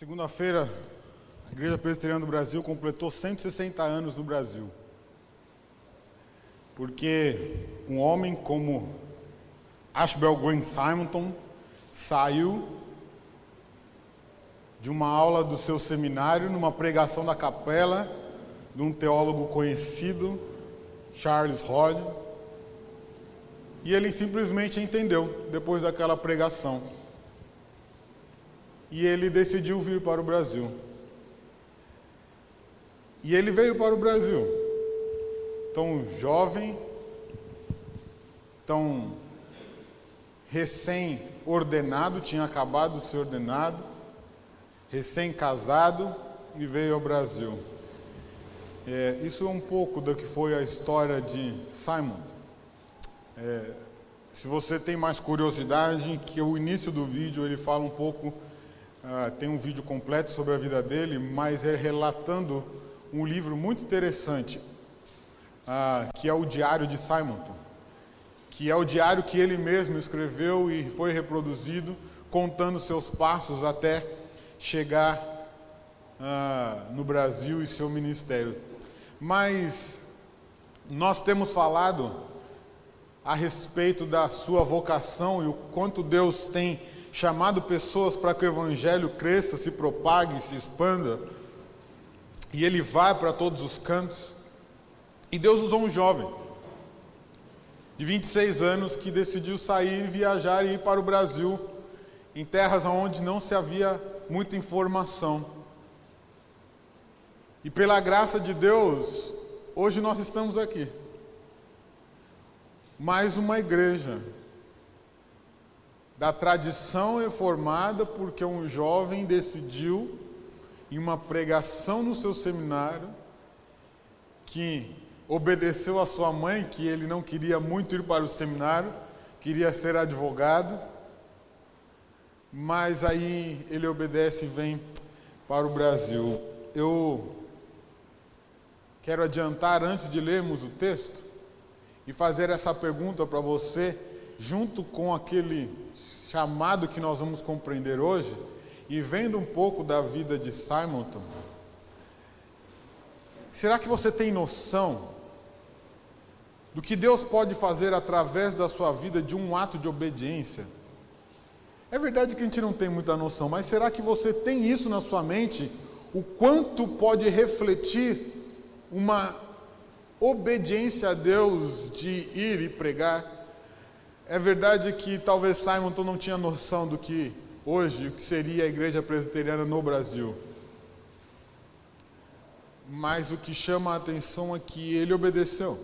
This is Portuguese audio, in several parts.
Segunda-feira, a Igreja Presbiteriana do Brasil completou 160 anos no Brasil. Porque um homem como Ashbel Green Simonton saiu de uma aula do seu seminário, numa pregação da capela, de um teólogo conhecido, Charles Hodge, e ele simplesmente entendeu, depois daquela pregação. E ele decidiu vir para o Brasil. E ele veio para o Brasil, tão jovem, tão recém-ordenado, tinha acabado de ser ordenado, recém-casado, e veio ao Brasil. Isso é um pouco do que foi a história de Simon. Se você tem mais curiosidade, que o início do vídeo ele fala um pouco, tem um vídeo completo sobre a vida dele, mas é relatando um livro muito interessante, que é o Diário de Simonton, que é o diário que ele mesmo escreveu e foi reproduzido, contando seus passos até chegar no Brasil e seu ministério. Mas nós temos falado a respeito da sua vocação e o quanto Deus tem chamado pessoas para que o Evangelho cresça, se propague, se expanda, e ele vai para todos os cantos. E Deus usou um jovem de 26 anos que decidiu sair, viajar e ir para o Brasil, em terras onde não se havia muita informação. E pela graça de Deus, hoje nós estamos aqui. Mais uma igreja da tradição reformada, porque um jovem decidiu, em uma pregação no seu seminário, que obedeceu a sua mãe, que ele não queria muito ir para o seminário, queria ser advogado, mas aí ele obedece e vem para o Brasil. Eu quero adiantar, antes de lermos o texto, e fazer essa pergunta para você, junto com aquele chamado que nós vamos compreender hoje, e vendo um pouco da vida de Simonton. Será que você tem noção do que Deus pode fazer através da sua vida de um ato de obediência? É verdade que a gente não tem muita noção, mas será que você tem isso na sua mente? O quanto pode refletir uma obediência a Deus de ir e pregar? É verdade que talvez Simonton não tinha noção do que hoje, o que seria a Igreja Presbiteriana no Brasil. Mas o que chama a atenção é que ele obedeceu.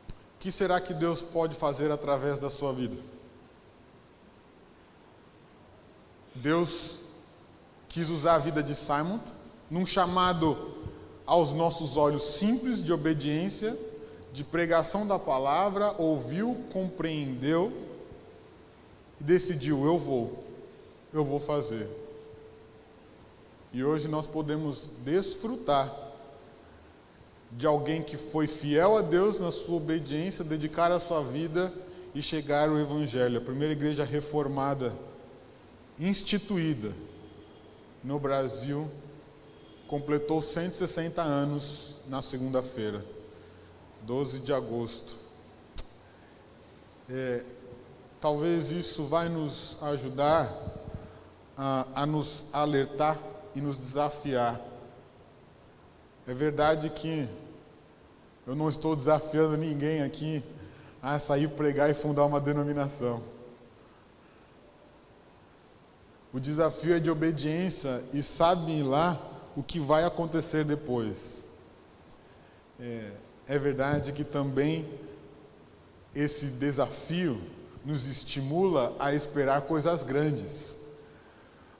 O que será que Deus pode fazer através da sua vida? Deus quis usar a vida de Simonton num chamado aos nossos olhos simples de obediência, de pregação da palavra, ouviu, compreendeu e decidiu, eu vou fazer. E hoje nós podemos desfrutar de alguém que foi fiel a Deus na sua obediência, dedicar a sua vida e chegar ao Evangelho. A primeira igreja reformada, instituída no Brasil, completou 160 anos na segunda-feira, 12 de agosto. Talvez isso vai nos ajudar a nos alertar e nos desafiar. É verdade que eu não estou desafiando ninguém aqui a sair pregar e fundar uma denominação. O desafio é de obediência e sabe lá o que vai acontecer depois. É verdade que também esse desafio nos estimula a esperar coisas grandes.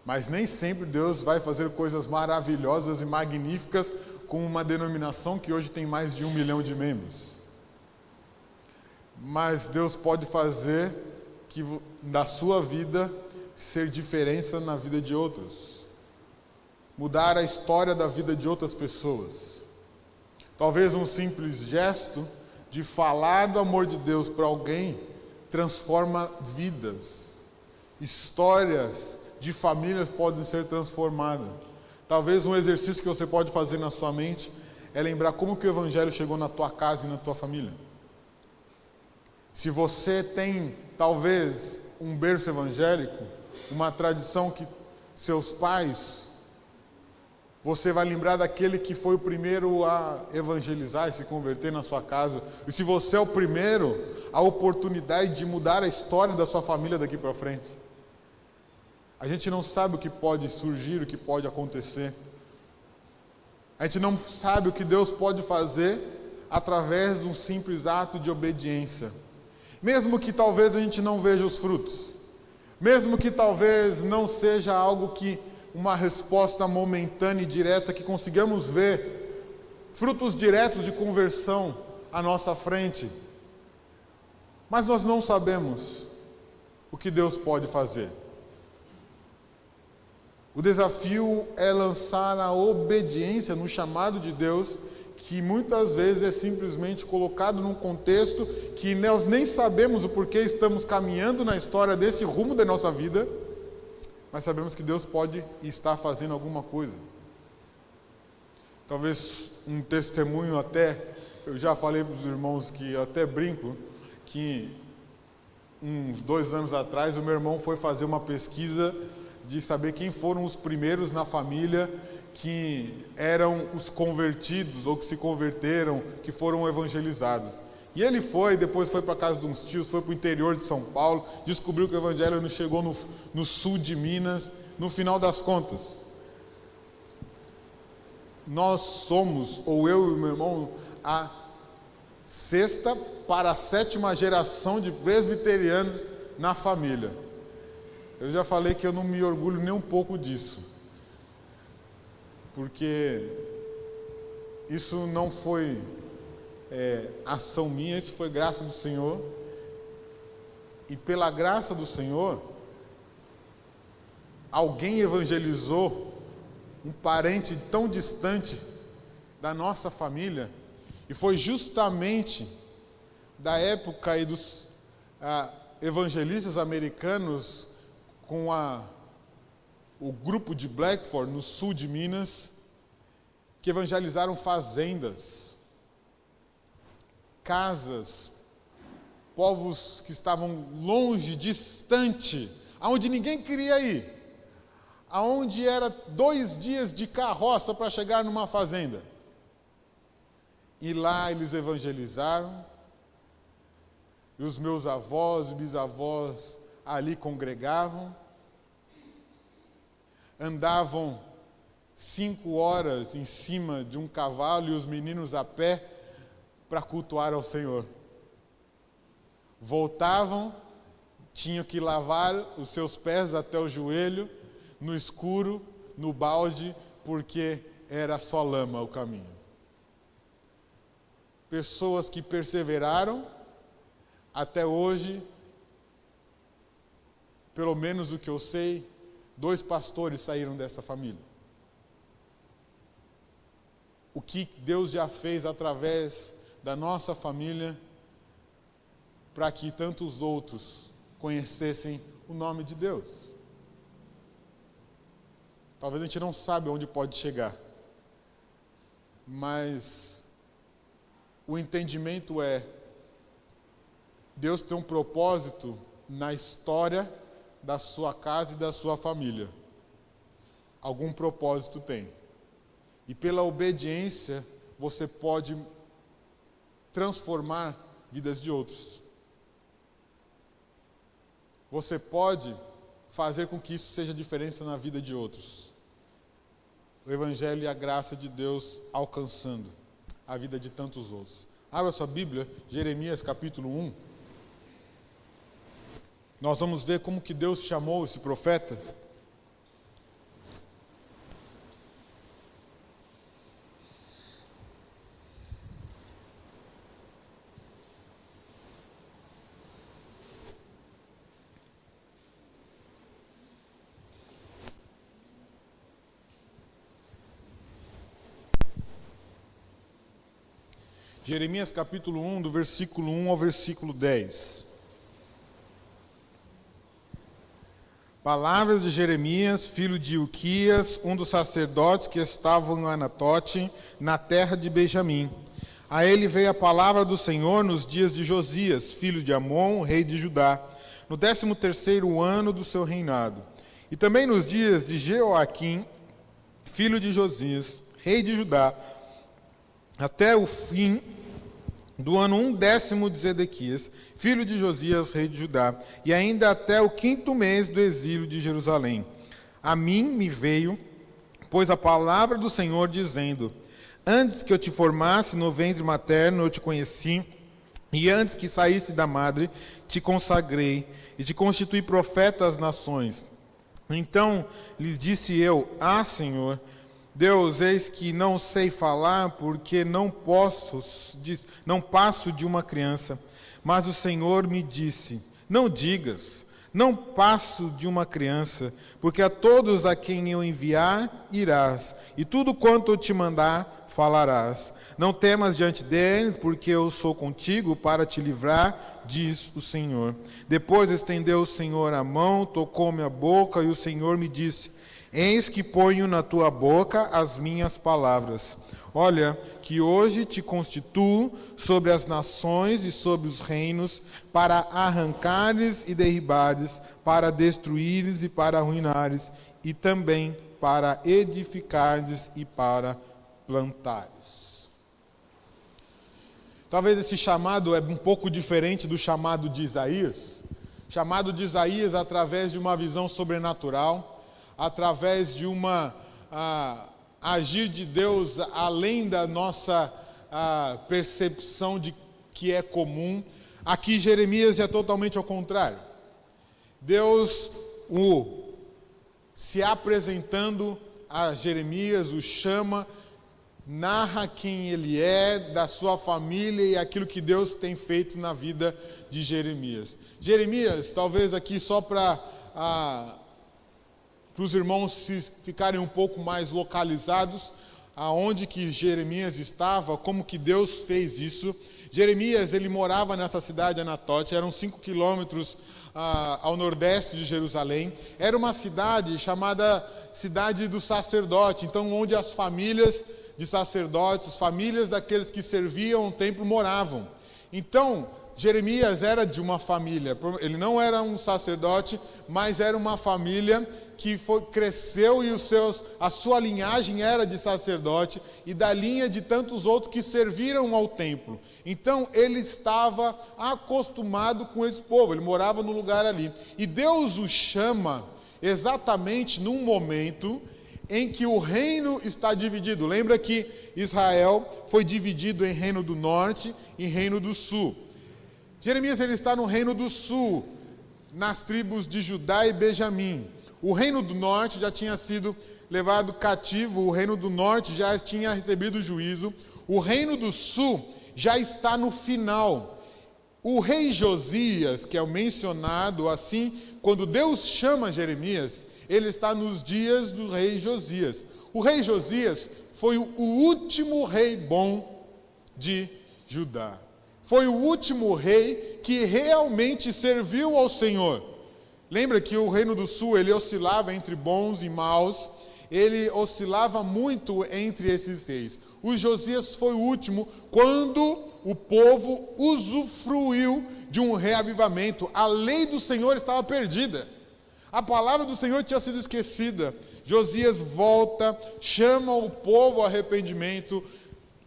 Mas nem sempre Deus vai fazer coisas maravilhosas e magníficas com uma denominação que hoje tem mais de 1 milhão de membros. Mas Deus pode fazer que da sua vida ser diferença na vida de outros. Mudar a história da vida de outras pessoas. Talvez um simples gesto de falar do amor de Deus para alguém transforma vidas, histórias de famílias podem ser transformadas. Talvez um exercício que você pode fazer na sua mente é lembrar como que o Evangelho chegou na tua casa e na tua família. Se você tem, talvez, um berço evangélico, uma tradição que seus pais, você vai lembrar daquele que foi o primeiro a evangelizar e se converter na sua casa. E se você é o primeiro, a oportunidade de mudar a história da sua família daqui para frente. A gente não sabe o que pode surgir, o que pode acontecer. A gente não sabe o que Deus pode fazer através de um simples ato de obediência. Mesmo que talvez a gente não veja os frutos. Mesmo que talvez não seja algo que uma resposta momentânea e direta que consigamos ver frutos diretos de conversão à nossa frente. Mas nós não sabemos o que Deus pode fazer. O desafio é lançar a obediência no chamado de Deus, que muitas vezes é simplesmente colocado num contexto que nós nem sabemos o porquê estamos caminhando na história desse rumo da nossa vida, mas sabemos que Deus pode estar fazendo alguma coisa. Talvez um testemunho até, eu já falei para os irmãos que eu até brinco, que uns 2 anos atrás o meu irmão foi fazer uma pesquisa de saber quem foram os primeiros na família que eram os convertidos ou que se converteram, que foram evangelizados. E ele depois foi para a casa de uns tios, foi para o interior de São Paulo, descobriu que o evangelho não chegou no sul de Minas. No final das contas, nós somos, ou eu e o meu irmão, a 6ª para a 7ª geração de presbiterianos na família. Eu já falei que eu não me orgulho nem um pouco disso, porque isso não foi ação minha, isso foi graça do Senhor. E pela graça do Senhor, alguém evangelizou um parente tão distante da nossa família, e foi justamente da época aí dos evangelistas americanos com o grupo de Blackford, no sul de Minas, que evangelizaram fazendas, casas, povos que estavam longe, distante, aonde ninguém queria ir, aonde era 2 dias de carroça para chegar numa fazenda. E lá eles evangelizaram, e os meus avós e bisavós ali congregavam, andavam 5 horas em cima de um cavalo e os meninos a pé para cultuar ao Senhor. Voltavam, tinham que lavar os seus pés até o joelho, no escuro, no balde, porque era só lama o caminho. Pessoas que perseveraram, até hoje, pelo menos o que eu sei, 2 pastores saíram dessa família. O que Deus já fez através da nossa família para que tantos outros conhecessem o nome de Deus. Talvez a gente não saiba onde pode chegar, mas o entendimento é: Deus tem um propósito na história da sua casa e da sua família. Algum propósito tem. E pela obediência, você pode transformar vidas de outros. Você pode fazer com que isso seja diferença na vida de outros. O Evangelho e a graça de Deus alcançando a vida de tantos outros. Abra sua Bíblia, Jeremias capítulo 1. Nós vamos ver como que Deus chamou esse profeta. Jeremias capítulo 1, do versículo 1 ao versículo 10. Palavras de Jeremias, filho de Ilquias, um dos sacerdotes que estavam em Anatote, na terra de Benjamim. A ele veio a palavra do Senhor nos dias de Josias, filho de Amon, rei de Judá, no 13º ano do seu reinado. E também nos dias de Jeoaquim, filho de Josias, rei de Judá, até o fim do ano 1/10 de Zedequias, filho de Josias, rei de Judá, e ainda até o 5º mês do exílio de Jerusalém. A mim me veio, pois a palavra do Senhor dizendo: antes que eu te formasse no ventre materno, eu te conheci, e antes que saísse da madre, te consagrei, e te constituí profeta às nações. Então lhes disse eu: Senhor, Deus, eis que não sei falar, porque não passo de uma criança. Mas o Senhor me disse: não digas, não passo de uma criança, porque a todos a quem eu enviar irás, e tudo quanto eu te mandar falarás. Não temas diante deles, porque eu sou contigo para te livrar, diz o Senhor. Depois estendeu o Senhor a mão, tocou-me a boca, e o Senhor me disse: eis que ponho na tua boca as minhas palavras. Olha, que hoje te constituo sobre as nações e sobre os reinos, para arrancares e derribares, para destruires e para arruinares, e também para edificares e para plantares. Talvez esse chamado é um pouco diferente do chamado de Isaías. Chamado de Isaías através de uma visão sobrenatural, através de uma agir de Deus além da nossa percepção de que é comum. Aqui Jeremias é totalmente ao contrário. Deus se apresentando a Jeremias, o chama, narra quem ele é, da sua família e aquilo que Deus tem feito na vida de Jeremias. Jeremias, talvez aqui só para os irmãos ficarem um pouco mais localizados, aonde que Jeremias estava, como que Deus fez isso. Jeremias, ele morava nessa cidade de Anatote, eram 5 quilômetros ao nordeste de Jerusalém. Era uma cidade chamada Cidade do Sacerdote, então onde as famílias de sacerdotes, as famílias daqueles que serviam o templo moravam. Então, Jeremias era de uma família, ele não era um sacerdote, mas era uma família que cresceu e a sua linhagem era de sacerdote e da linha de tantos outros que serviram ao templo. Então ele estava acostumado com esse povo, ele morava no lugar ali. E Deus o chama exatamente num momento em que o reino está dividido. Lembra que Israel foi dividido em reino do norte e reino do sul. Jeremias ele está no reino do sul, nas tribos de Judá e Benjamim. O reino do norte já tinha sido levado cativo, o reino do norte já tinha recebido juízo, o reino do sul já está no final. O rei Josias, que é o mencionado assim, quando Deus chama Jeremias, ele está nos dias do rei Josias. O rei Josias foi o último rei bom de Judá. Foi o último rei que realmente serviu ao Senhor. Lembra que o reino do sul, ele oscilava entre bons e maus, ele oscilava muito entre esses reis. O Josias foi o último quando o povo usufruiu de um reavivamento. A lei do Senhor estava perdida. A palavra do Senhor tinha sido esquecida. Josias volta, chama o povo ao arrependimento,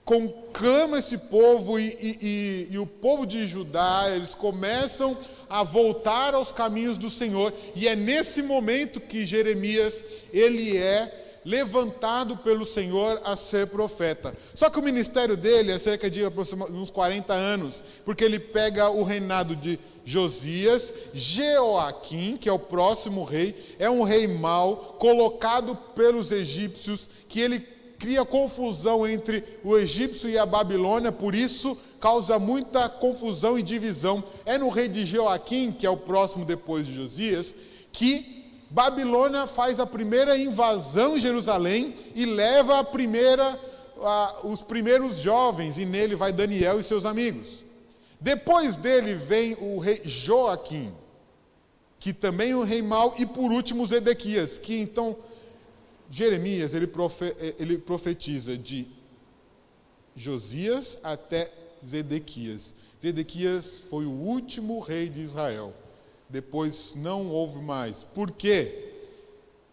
conclama esse povo e o povo de Judá, eles começam a voltar aos caminhos do Senhor, e é nesse momento que Jeremias, ele é levantado pelo Senhor a ser profeta. Só que o ministério dele é cerca de aproximadamente uns 40 anos, porque ele pega o reinado de Josias, Jeoaquim, que é o próximo rei, é um rei mau, colocado pelos egípcios, que ele cria confusão entre o egípcio e a Babilônia, por isso causa muita confusão e divisão. É no rei de Jeoaquim, que é o próximo depois de Josias, que Babilônia faz a primeira invasão em Jerusalém e leva os primeiros jovens, e nele vai Daniel e seus amigos. Depois dele vem o rei Joaquim, que também é um rei mau, e por último Zedequias, que então Jeremias ele profetiza de Josias até Zedequias. Zedequias foi o último rei de Israel. Depois não houve mais. Por quê?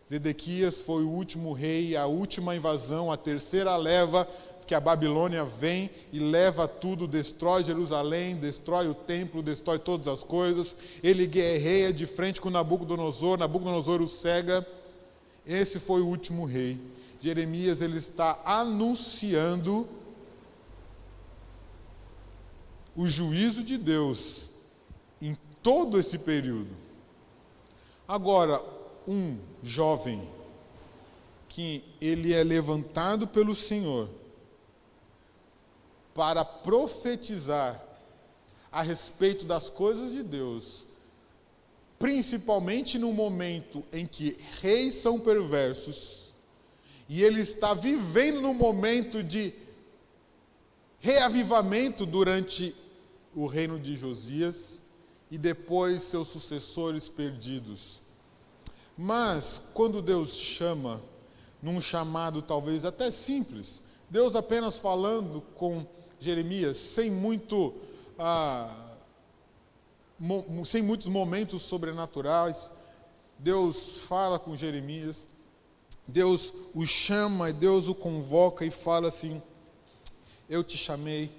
Zedequias foi o último rei, a última invasão, a terceira leva que a Babilônia vem e leva tudo, destrói Jerusalém, destrói o templo, destrói todas as coisas. Ele guerreia de frente com Nabucodonosor, Nabucodonosor o cega. Esse foi o último rei. Jeremias ele está anunciando o juízo de Deus em todo esse período. Agora, um jovem que ele é levantado pelo Senhor para profetizar a respeito das coisas de Deus, principalmente no momento em que reis são perversos, e ele está vivendo num momento de reavivamento durante o reino de Josias e depois seus sucessores perdidos. Mas, quando Deus chama, num chamado talvez até simples, Deus apenas falando com Jeremias, sem muitos momentos sobrenaturais, Deus fala com Jeremias, Deus o chama, Deus o convoca e fala assim: eu te chamei,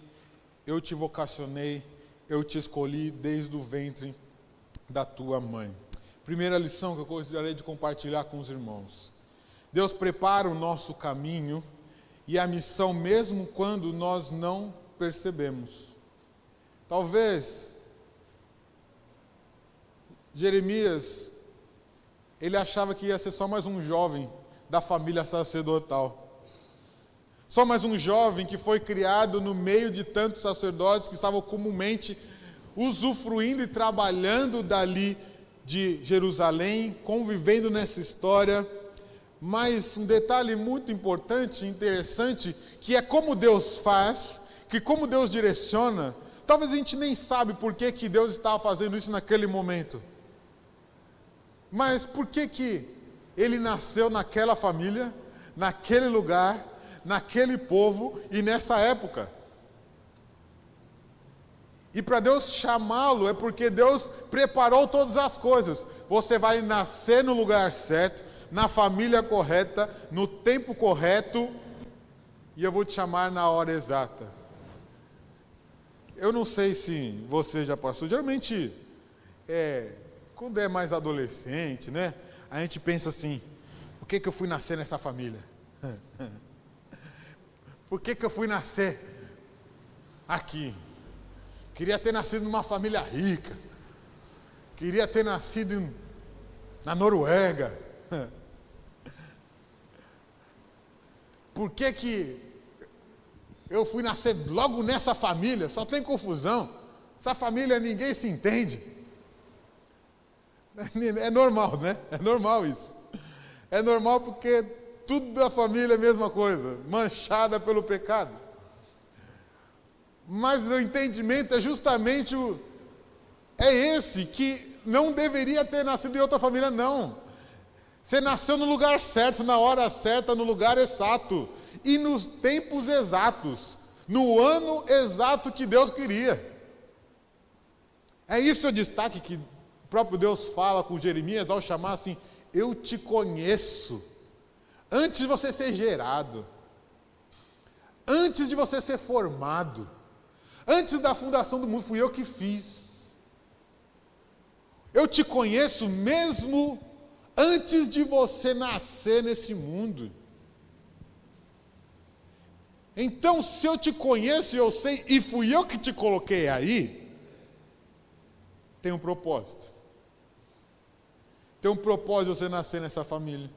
eu te vocacionei, eu te escolhi desde o ventre da tua mãe. Primeira lição que eu gostaria de compartilhar com os irmãos. Deus prepara o nosso caminho e a missão mesmo quando nós não percebemos. Talvez Jeremias, ele achava que ia ser só mais um jovem da família sacerdotal. Só mais um jovem que foi criado no meio de tantos sacerdotes que estavam comumente usufruindo e trabalhando dali de Jerusalém, convivendo nessa história. Mas um detalhe muito importante e interessante, que é como Deus faz, que como Deus direciona. Talvez a gente nem sabe por que Deus estava fazendo isso naquele momento. Mas por que ele nasceu naquela família, naquele lugar, naquele povo e nessa época? E para Deus chamá-lo é porque Deus preparou todas as coisas. Você vai nascer no lugar certo, na família correta, no tempo correto, e eu vou te chamar na hora exata. Eu não sei se você já passou, geralmente, quando é mais adolescente, né, a gente pensa assim: por que eu fui nascer nessa família? Por que eu fui nascer aqui? Queria ter nascido numa família rica, queria ter nascido na Noruega. Por que eu fui nascer logo nessa família? Só tem confusão. Essa família ninguém se entende. É normal, né? É normal isso. É normal porque tudo da família é a mesma coisa, manchada pelo pecado. Mas o entendimento é justamente esse, que não deveria ter nascido em outra família, não. Você nasceu no lugar certo, na hora certa, no lugar exato, e nos tempos exatos, no ano exato que Deus queria. É isso o destaque que o próprio Deus fala com Jeremias ao chamar assim: eu te conheço, antes de você ser gerado, antes de você ser formado, antes da fundação do mundo, fui eu que fiz. Eu te conheço mesmo antes de você nascer nesse mundo. Então, se eu te conheço e eu sei, e fui eu que te coloquei aí, tem um propósito. Tem um propósito de você nascer nessa família.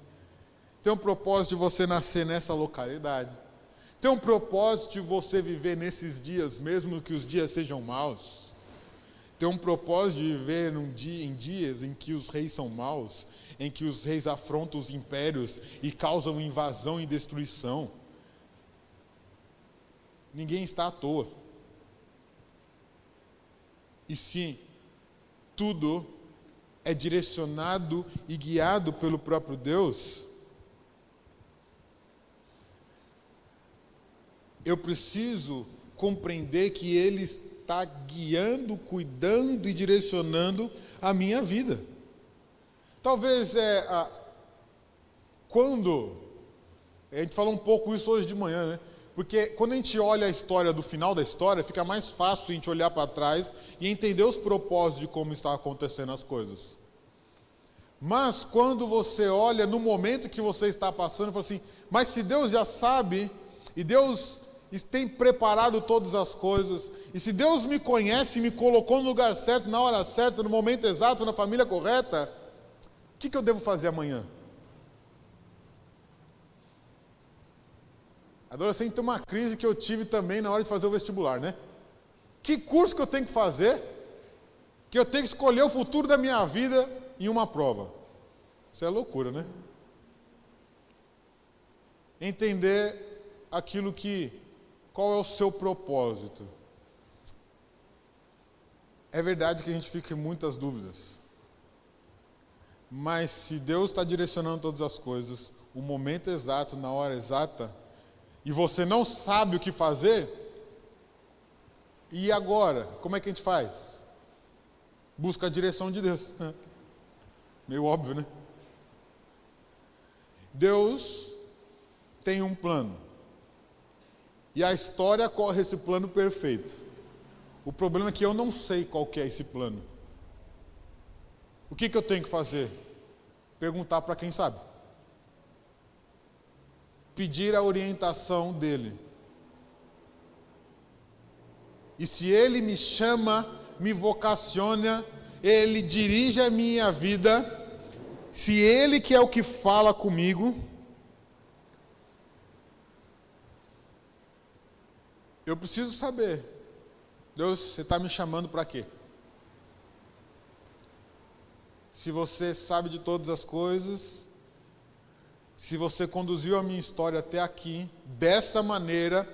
Tem um propósito de você nascer nessa localidade. Tem um propósito de você viver nesses dias, mesmo que os dias sejam maus. Tem um propósito de viver em dias em que os reis são maus, em que os reis afrontam os impérios e causam invasão e destruição. Ninguém está à toa. E sim, tudo é direcionado e guiado pelo próprio Deus, eu preciso compreender que Ele está guiando, cuidando e direcionando a minha vida. Talvez quando a gente falou um pouco isso hoje de manhã, né? Porque quando a gente olha a história do final da história, fica mais fácil a gente olhar para trás e entender os propósitos de como está acontecendo as coisas. Mas quando você olha no momento que você está passando, fala assim, mas se Deus já sabe, e Deus tem preparado todas as coisas, e se Deus me conhece e me colocou no lugar certo, na hora certa, no momento exato, na família correta, o que eu devo fazer amanhã? Adolescente tem uma crise que eu tive também na hora de fazer o vestibular, né? Que curso que eu tenho que fazer? Que eu tenho que escolher o futuro da minha vida em uma prova. Isso é loucura, né? Entender qual é o seu propósito. É verdade que a gente fica em muitas dúvidas. Mas se Deus está direcionando todas as coisas, o momento exato, na hora exata, e você não sabe o que fazer, e agora? Como é que a gente faz? Busca a direção de Deus. Meio óbvio, né? Deus tem um plano. E a história corre esse plano perfeito. O problema é que eu não sei qual que é esse plano. O que eu tenho que fazer? Perguntar para quem sabe. Pedir a orientação dele. E se ele me chama, me vocaciona, ele dirige a minha vida, se ele que é o que fala comigo, eu preciso saber, Deus, você está me chamando para quê? Se você sabe de todas as coisas, se você conduziu a minha história até aqui, dessa maneira,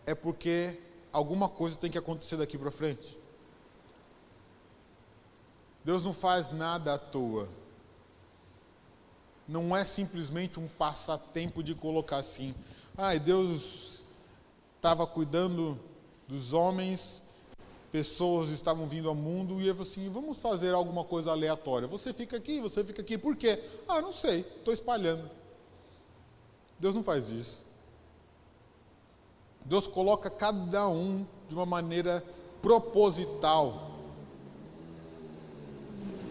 é porque alguma coisa tem que acontecer daqui para frente. Deus não faz nada à toa. Não é simplesmente um passatempo de colocar assim, Deus estava cuidando dos homens, pessoas estavam vindo ao mundo, e ele falou assim, vamos fazer alguma coisa aleatória. Você fica aqui, por quê? Não sei, estou espalhando. Deus não faz isso. Deus coloca cada um de uma maneira proposital.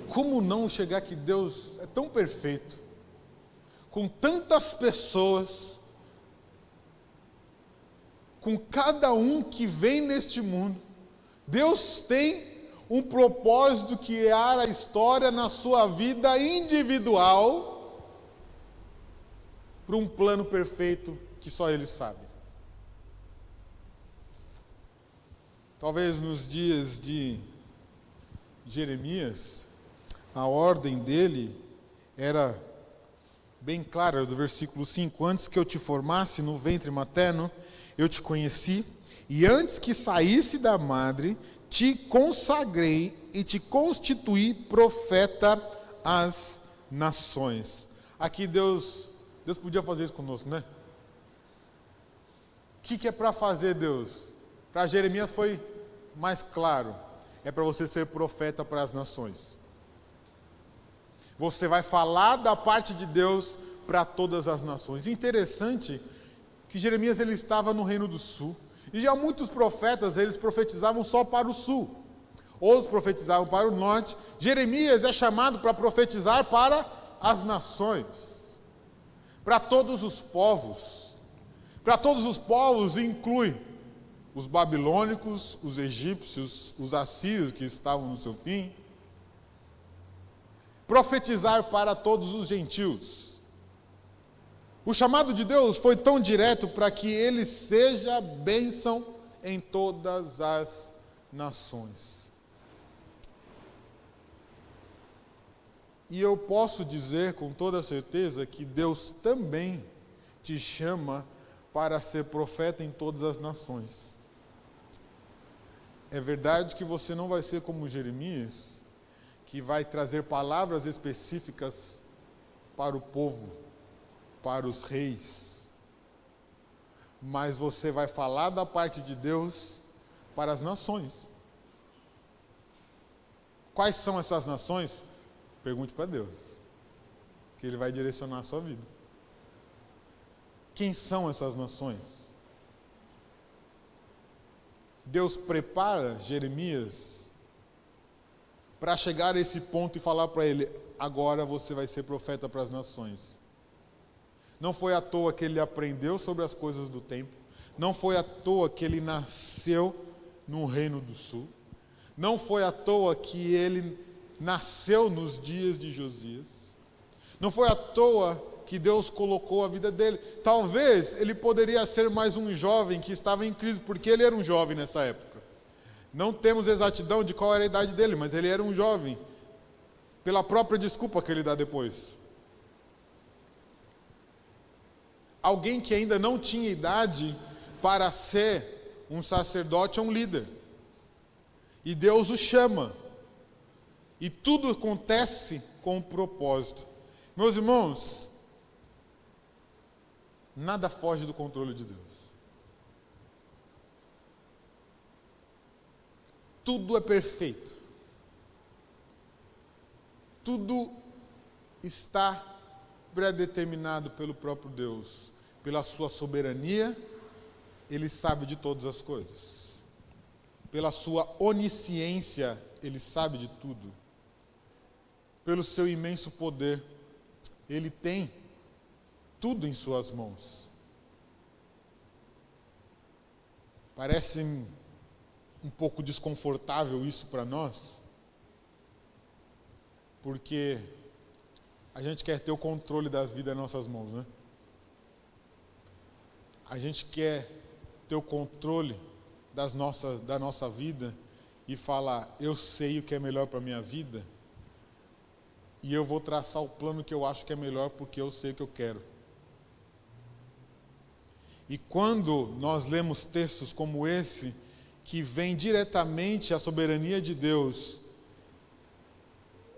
Como não chegar que Deus é tão perfeito, com tantas pessoas, com cada um que vem neste mundo, Deus tem um propósito de criar a história na sua vida individual para um plano perfeito que só Ele sabe. Talvez nos dias de Jeremias, a ordem dele era bem clara, do versículo 5, antes que eu te formasse no ventre materno, eu te conheci, e antes que saísse da madre, te consagrei e te constituí profeta às nações. Aqui Deus podia fazer isso conosco, né? O que é para fazer, Deus? Para Jeremias foi mais claro, é para você ser profeta para as nações. Você vai falar da parte de Deus para todas as nações. Interessante que Jeremias ele estava no Reino do Sul. E já muitos profetas, eles profetizavam só para o sul. Outros profetizavam para o norte. Jeremias é chamado para profetizar para as nações. Para todos os povos. Para todos os povos inclui os babilônicos, os egípcios, os assírios que estavam no seu fim. Profetizar para todos os gentios. O chamado de Deus foi tão direto para que ele seja bênção em todas as nações. E eu posso dizer com toda certeza que Deus também te chama para ser profeta em todas as nações. É verdade que você não vai ser como Jeremias, que vai trazer palavras específicas para o povo, para os reis. Mas você vai falar da parte de Deus para as nações. Quais são essas nações? Pergunte para Deus, que Ele vai direcionar a sua vida. Quem são essas nações? Deus prepara Jeremias para chegar a esse ponto e falar para ele: agora você vai ser profeta para as nações. Não foi à toa que ele aprendeu sobre as coisas do tempo. Não foi à toa que ele nasceu no Reino do Sul. Não foi à toa que ele nasceu nos dias de Josias. Não foi à toa que Deus colocou a vida dele. Talvez ele poderia ser mais um jovem que estava em crise, porque ele era um jovem nessa época. Não temos exatidão de qual era a idade dele, mas ele era um jovem, pela própria desculpa que ele dá depois. Alguém que ainda não tinha idade para ser um sacerdote ou um líder. E Deus o chama. E tudo acontece com um propósito. Meus irmãos, nada foge do controle de Deus. Tudo é perfeito. Tudo está predeterminado pelo próprio Deus. Pela sua soberania, Ele sabe de todas as coisas. Pela sua onisciência, Ele sabe de tudo. Pelo seu imenso poder, Ele tem tudo em suas mãos. Parece um pouco desconfortável isso para nós, porque a gente quer ter o controle das vidas em nossas mãos, né? A gente quer ter o controle da nossa vida e falar: eu sei o que é melhor para a minha vida e eu vou traçar o plano que eu acho que é melhor porque eu sei o que eu quero. E quando nós lemos textos como esse, que vem diretamente à soberania de Deus,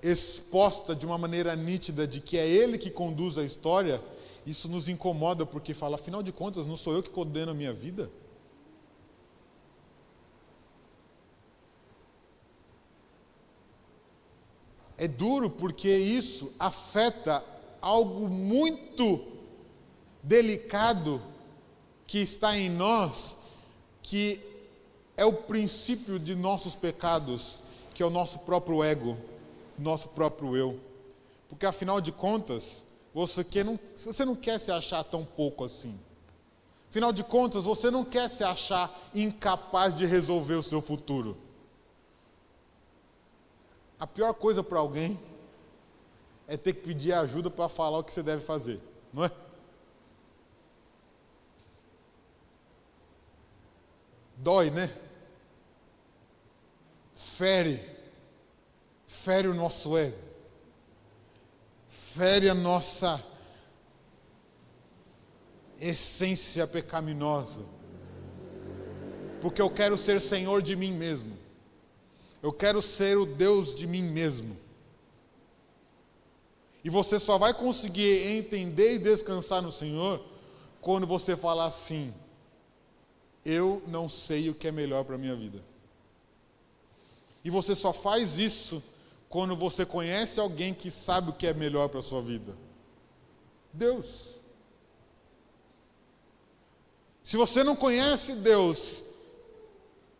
exposta de uma maneira nítida de que é Ele que conduz a história, isso nos incomoda, porque fala: afinal de contas, não sou eu que condeno a minha vida? É duro porque isso afeta algo muito delicado que está em nós, que é o princípio de nossos pecados, que é o nosso próprio ego, nosso próprio eu. Porque afinal de contas, você não quer se achar tão pouco assim. Afinal de contas, você não quer se achar incapaz de resolver o seu futuro. A pior coisa para alguém é ter que pedir ajuda para falar o que você deve fazer, não é? Dói, né? Fere o nosso ego, fere a nossa essência pecaminosa, porque eu quero ser senhor de mim mesmo, eu quero ser o Deus de mim mesmo, e você só vai conseguir entender e descansar no Senhor quando você falar assim: eu não sei o que é melhor para a minha vida. E você só faz isso quando você conhece alguém que sabe o que é melhor para a sua vida. Deus. Se você não conhece Deus,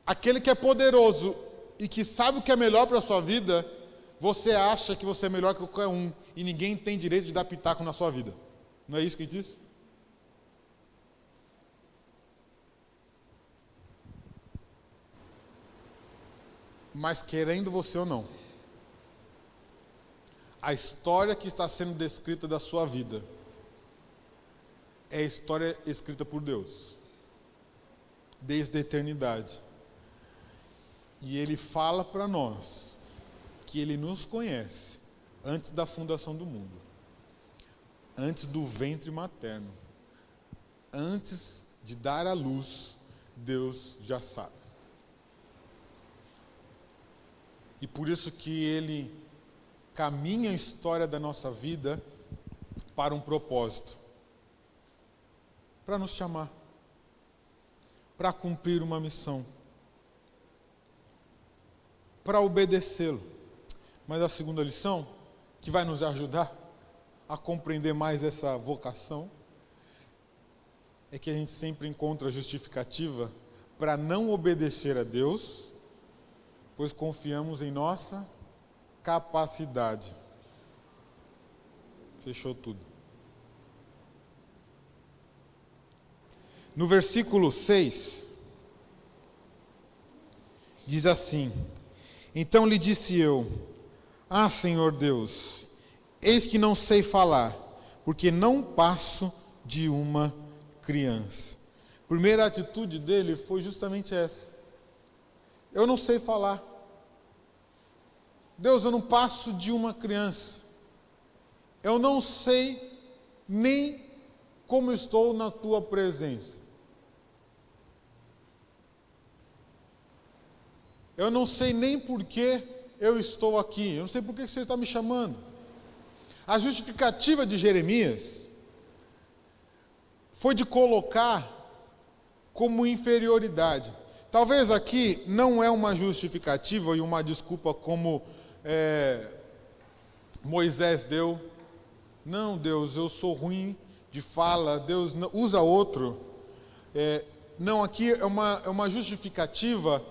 aquele que é poderoso e que sabe o que é melhor para a sua vida, você acha que você é melhor que qualquer um e ninguém tem direito de dar pitaco na sua vida. Não é isso que ele diz? Mas querendo você ou não, a história que está sendo descrita da sua vida é a história escrita por Deus, desde a eternidade. E Ele fala para nós que Ele nos conhece antes da fundação do mundo, antes do ventre materno, antes de dar à luz, Deus já sabe. E por isso que Ele caminha a história da nossa vida para um propósito. Para nos chamar. Para cumprir uma missão. Para obedecê-lo. Mas a segunda lição, que vai nos ajudar a compreender mais essa vocação, é que a gente sempre encontra justificativa para não obedecer a Deus, pois confiamos em nossa capacidade. Fechou tudo. No versículo 6, diz assim: Então lhe disse eu: Ah, Senhor Deus, eis que não sei falar, porque não passo de uma criança. A primeira atitude dele foi justamente essa. Eu não sei falar. Deus, eu não passo de uma criança. Eu não sei nem como estou na tua presença. Eu não sei nem por que eu estou aqui. Eu não sei por que você está me chamando. A justificativa de Jeremias foi de colocar como inferioridade. Talvez aqui não é uma justificativa e uma desculpa como Moisés deu. Não, Deus, eu sou ruim de fala. Deus, não, usa outro. Não, aqui é uma justificativa,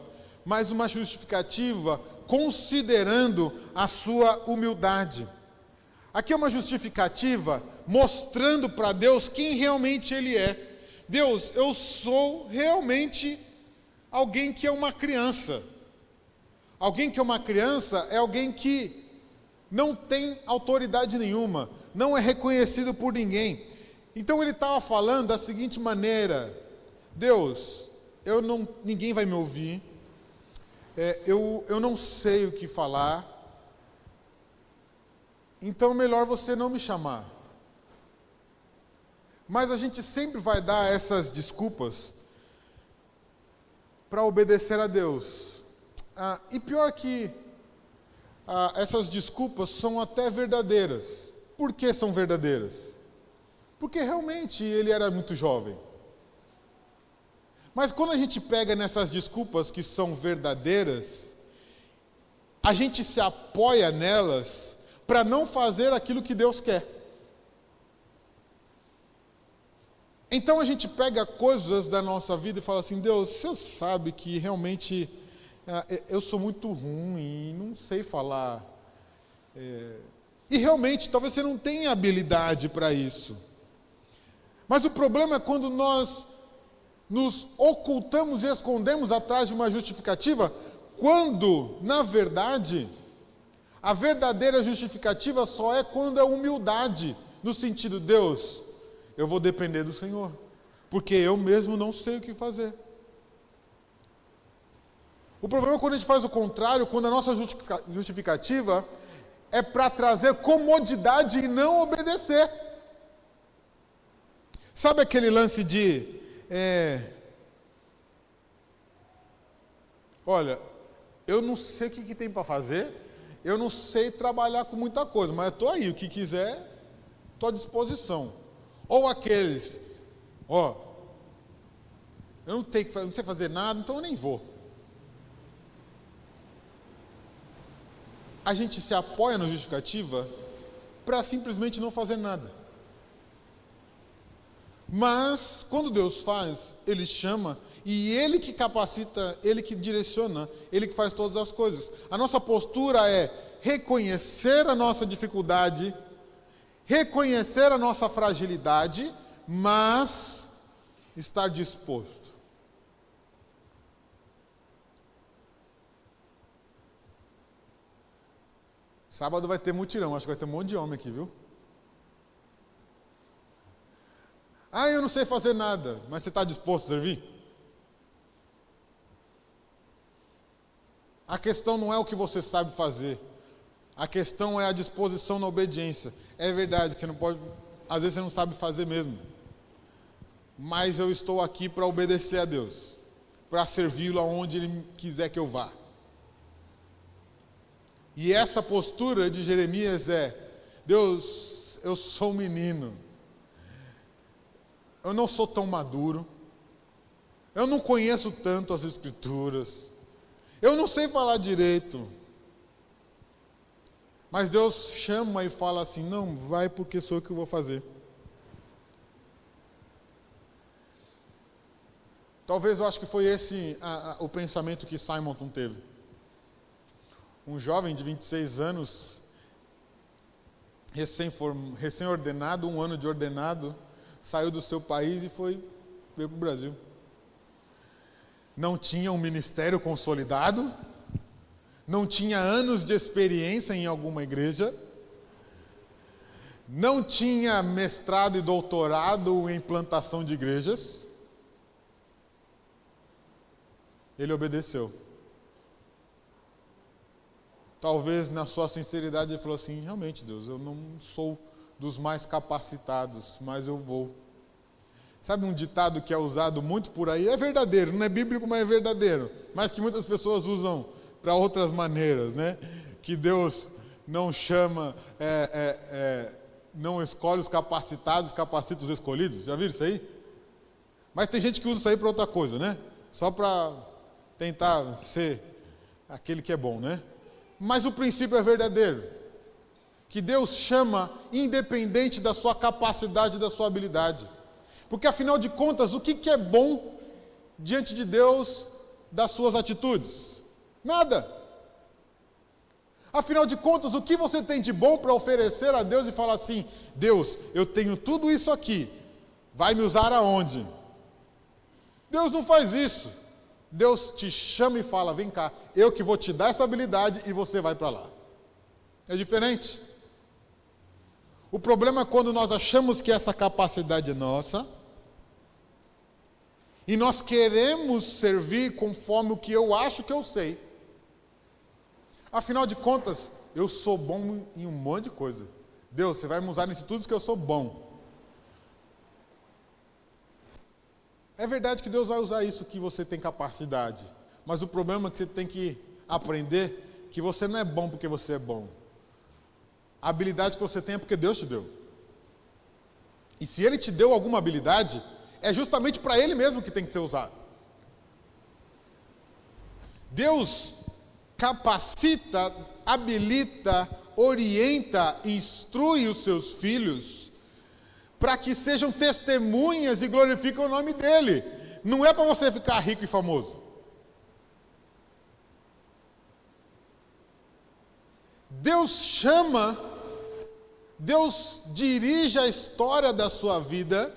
mas uma justificativa considerando a sua humildade. Aqui é uma justificativa mostrando para Deus quem realmente Ele é. Deus, eu sou realmente alguém que é uma criança. Alguém que é uma criança é alguém que não tem autoridade nenhuma, não é reconhecido por ninguém. Então ele estava falando da seguinte maneira: Deus, ninguém vai me ouvir, eu não sei o que falar, então melhor você não me chamar. Mas a gente sempre vai dar essas desculpas para obedecer a Deus. E pior que essas desculpas são até verdadeiras. Por que são verdadeiras? Porque realmente ele era muito jovem. Mas quando a gente pega nessas desculpas que são verdadeiras, a gente se apoia nelas para não fazer aquilo que Deus quer. Então a gente pega coisas da nossa vida e fala assim: Deus, você sabe que realmente eu sou muito ruim, não sei falar. E realmente, talvez você não tenha habilidade para isso. Mas o problema é quando nós nos ocultamos e escondemos atrás de uma justificativa, quando, na verdade, a verdadeira justificativa só é quando é humildade, no sentido: Deus, eu vou depender do Senhor, porque eu mesmo não sei o que fazer. O problema é quando a gente faz o contrário, quando a nossa justificativa é para trazer comodidade e não obedecer. Sabe aquele lance de... olha, eu não sei o que tem para fazer, eu não sei trabalhar com muita coisa, mas eu estou aí, o que quiser, estou à disposição. Ou aqueles, eu não sei fazer nada, então eu nem vou. A gente se apoia na justificativa para simplesmente não fazer nada. Mas, quando Deus faz, Ele chama, e Ele que capacita, Ele que direciona, Ele que faz todas as coisas. A nossa postura é reconhecer a nossa dificuldade, reconhecer a nossa fragilidade, mas estar disposto. Sábado vai ter mutirão, acho que vai ter um monte de homem aqui, viu? Eu não sei fazer nada, mas você está disposto a servir? A questão não é o que você sabe fazer. A questão é a disposição na obediência. É verdade, você não pode, às vezes você não sabe fazer mesmo. Mas eu estou aqui para obedecer a Deus, para servi-lo aonde Ele quiser que eu vá. E essa postura de Jeremias é: Deus, eu sou um menino, eu não sou tão maduro, eu não conheço tanto as Escrituras, eu não sei falar direito. Mas Deus chama e fala assim: não, vai porque sou eu que vou fazer. Talvez eu acho que foi esse o pensamento que Simonton teve. Um jovem de 26 anos, recém-ordenado, 1 ano de ordenado, saiu do seu país e veio para o Brasil. Não tinha um ministério consolidado, não tinha anos de experiência em alguma igreja, não tinha mestrado e doutorado em plantação de igrejas. Ele obedeceu. Talvez na sua sinceridade ele falou assim: realmente, Deus, eu não sou dos mais capacitados, mas eu vou. Sabe um ditado que é usado muito por aí? É verdadeiro, não é bíblico, mas é verdadeiro. Mas que muitas pessoas usam para outras maneiras, né? Que Deus não chama, não escolhe os capacitados, capacita os escolhidos. Já viram isso aí? Mas tem gente que usa isso aí para outra coisa, né? Só para tentar ser aquele que é bom, né? Mas o princípio é verdadeiro. Que Deus chama independente da sua capacidade e da sua habilidade. Porque afinal de contas, o que é bom diante de Deus das suas atitudes? Nada. Afinal de contas, o que você tem de bom para oferecer a Deus e falar assim: Deus, eu tenho tudo isso aqui, vai me usar aonde? Deus não faz isso. Deus te chama e fala: vem cá, eu que vou te dar essa habilidade e você vai para lá. É diferente. O problema é quando nós achamos que essa capacidade é nossa e nós queremos servir conforme o que eu acho que eu sei. Afinal de contas, eu sou bom em um monte de coisa. Deus, você vai me usar nisso tudo que eu sou bom. É verdade que Deus vai usar isso que você tem capacidade. Mas o problema é que você tem que aprender que você não é bom porque você é bom. A habilidade que você tem é porque Deus te deu. E se Ele te deu alguma habilidade, é justamente para Ele mesmo que tem que ser usado. Deus capacita, habilita, orienta, instrui os seus filhos para que sejam testemunhas e glorifiquem o nome dEle. Não é para você ficar rico e famoso. Deus chama, Deus dirige a história da sua vida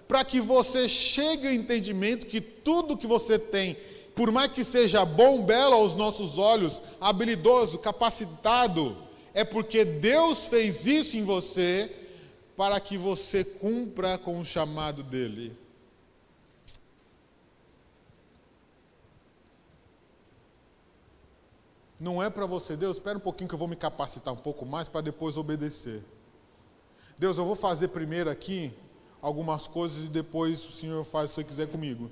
para que você chegue ao entendimento que tudo que você tem, por mais que seja bom, belo aos nossos olhos, habilidoso, capacitado, é porque Deus fez isso em você para que você cumpra com o chamado dEle. Não é para você: Deus, espera um pouquinho que eu vou me capacitar um pouco mais para depois obedecer. Deus, eu vou fazer primeiro aqui algumas coisas e depois o Senhor faz o que você quiser comigo.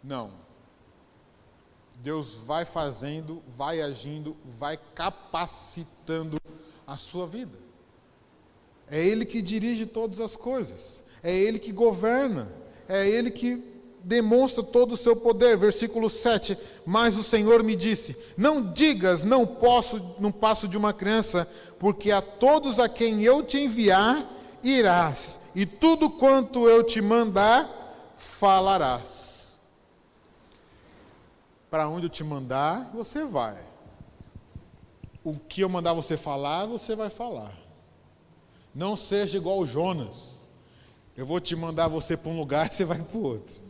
Não. Deus vai fazendo, vai agindo, vai capacitando a sua vida. É Ele que dirige todas as coisas. É Ele que governa. É Ele que demonstra todo o seu poder. Versículo 7. Mas o Senhor me disse: não digas, não passo de uma criança, porque a todos a quem eu te enviar, irás, e tudo quanto eu te mandar, falarás. Para onde eu te mandar, você vai. O que eu mandar você falar, você vai falar. Não seja igual o Jonas. Eu vou te mandar você para um lugar e você vai para o outro.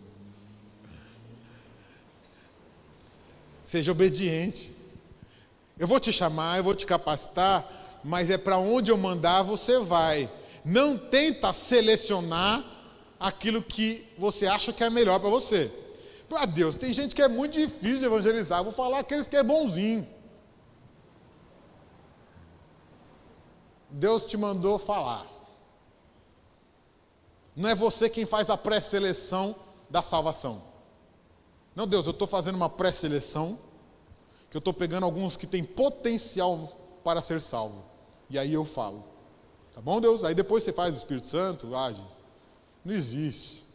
Seja obediente. Eu vou te chamar, eu vou te capacitar, mas é para onde eu mandar, você vai. Não tenta selecionar aquilo que você acha que é melhor para você. Ah, Deus, tem gente que é muito difícil de evangelizar. Eu vou falar aqueles que é bonzinho. Deus te mandou falar. Não é você quem faz a pré-seleção da salvação. Não, Deus, eu estou fazendo uma pré-seleção que eu estou pegando alguns que têm potencial para ser salvo. E aí eu falo. Tá bom, Deus? Aí depois você faz o Espírito Santo, age. Não existe.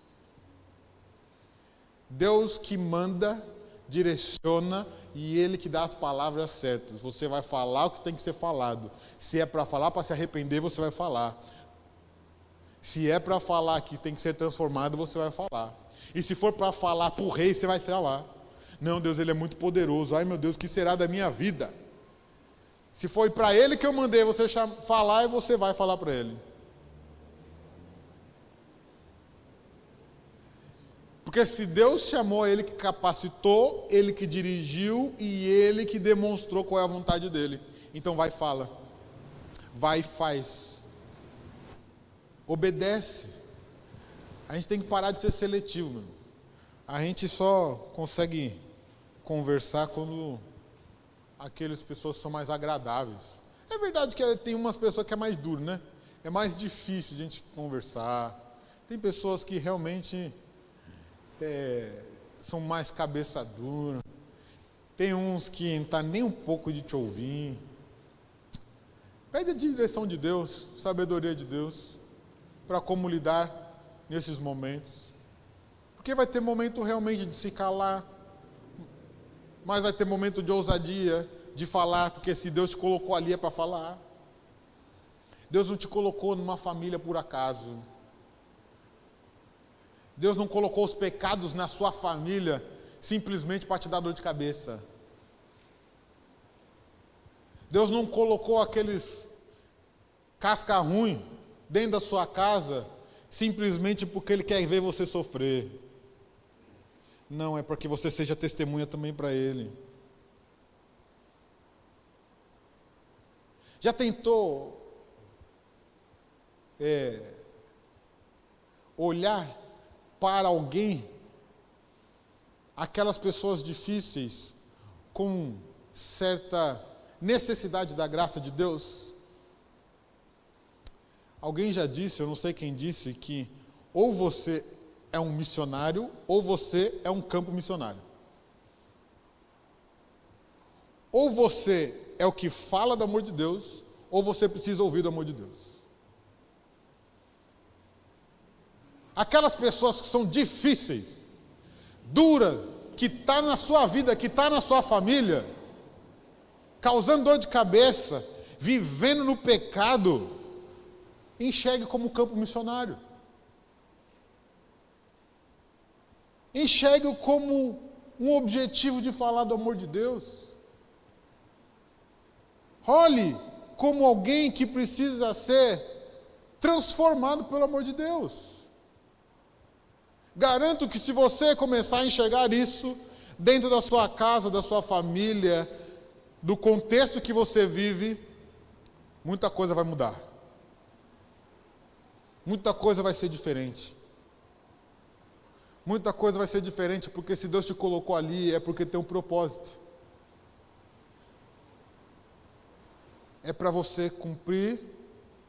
Deus que manda, direciona e Ele que dá as palavras certas. Você vai falar o que tem que ser falado. Se é para falar, para se arrepender, você vai falar. Se é para falar que tem que ser transformado, você vai falar. E se for para falar para o rei, você vai falar. Não, Deus, Ele é muito poderoso. Ai, meu Deus, o que será da minha vida? Se foi para Ele que eu mandei você falar, você vai falar para Ele. Porque se Deus chamou, Ele que capacitou, Ele que dirigiu e Ele que demonstrou qual é a vontade dEle. Então vai e fala. Vai e faz. Obedece. A gente tem que parar de ser seletivo, meu. A gente só consegue conversar quando aquelas pessoas são mais agradáveis. É verdade que tem umas pessoas que é mais duro, né? É mais difícil de a gente conversar. Tem pessoas que realmente são mais cabeça dura. Tem uns que não estão nem um pouco de te ouvir. Pede a direção de Deus, sabedoria de Deus, para como lidar nesses momentos. Porque vai ter momento realmente de se calar, mas vai ter momento de ousadia, de falar, porque se Deus te colocou ali é para falar. Deus não te colocou numa família por acaso. Deus não colocou os pecados na sua família simplesmente para te dar dor de cabeça. Deus não colocou aqueles casca ruim dentro da sua casa simplesmente porque Ele quer ver você sofrer. Não, é para que você seja testemunha também para Ele. Já tentou olhar para alguém, aquelas pessoas difíceis, com certa necessidade da graça de Deus? Alguém já disse, eu não sei quem disse, que ou você é um missionário, ou você é um campo missionário. Ou você é o que fala do amor de Deus, ou você precisa ouvir do amor de Deus. Aquelas pessoas que são difíceis, duras, que está na sua vida, que está na sua família, causando dor de cabeça, vivendo no pecado, enxergue como campo missionário. Enxergue como um objetivo de falar do amor de Deus. Olhe como alguém que precisa ser transformado pelo amor de Deus. Garanto que se você começar a enxergar isso dentro da sua casa, da sua família, do contexto que você vive, muita coisa vai mudar. Muita coisa vai ser diferente. Muita coisa vai ser diferente, porque se Deus te colocou ali, é porque tem um propósito. É para você cumprir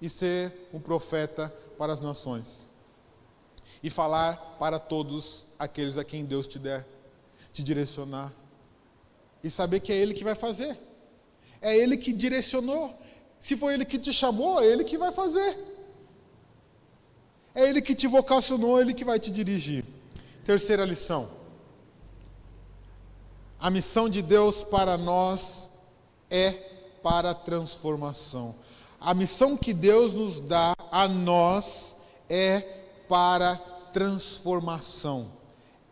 e ser um profeta para as nações. E falar para todos aqueles a quem Deus te der, te direcionar. E saber que é Ele que vai fazer. É Ele que direcionou. Se foi Ele que te chamou, é Ele que vai fazer. É Ele que te vocacionou, é Ele que vai te dirigir. Terceira lição. A missão de Deus para nós é para a transformação. A missão que Deus nos dá a nós é para transformação.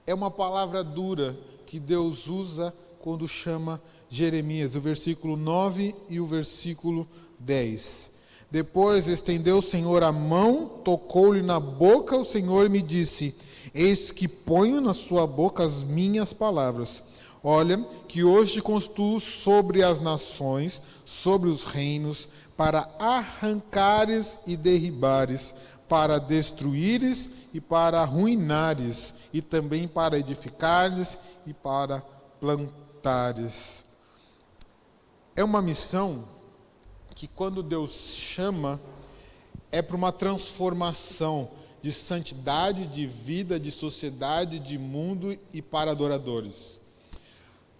É uma palavra dura que Deus usa quando chama Jeremias, o versículo 9 e o versículo 10. Depois estendeu o Senhor a mão, tocou-lhe na boca o Senhor e me disse: eis que ponho na sua boca as minhas palavras. Olha, que hoje te constituo sobre as nações, sobre os reinos, para arrancares e derribares, para destruíres e para arruinares, e também para edificares e para plantares. É uma missão que, quando Deus chama, é para uma transformação de santidade, de vida, de sociedade, de mundo e para adoradores.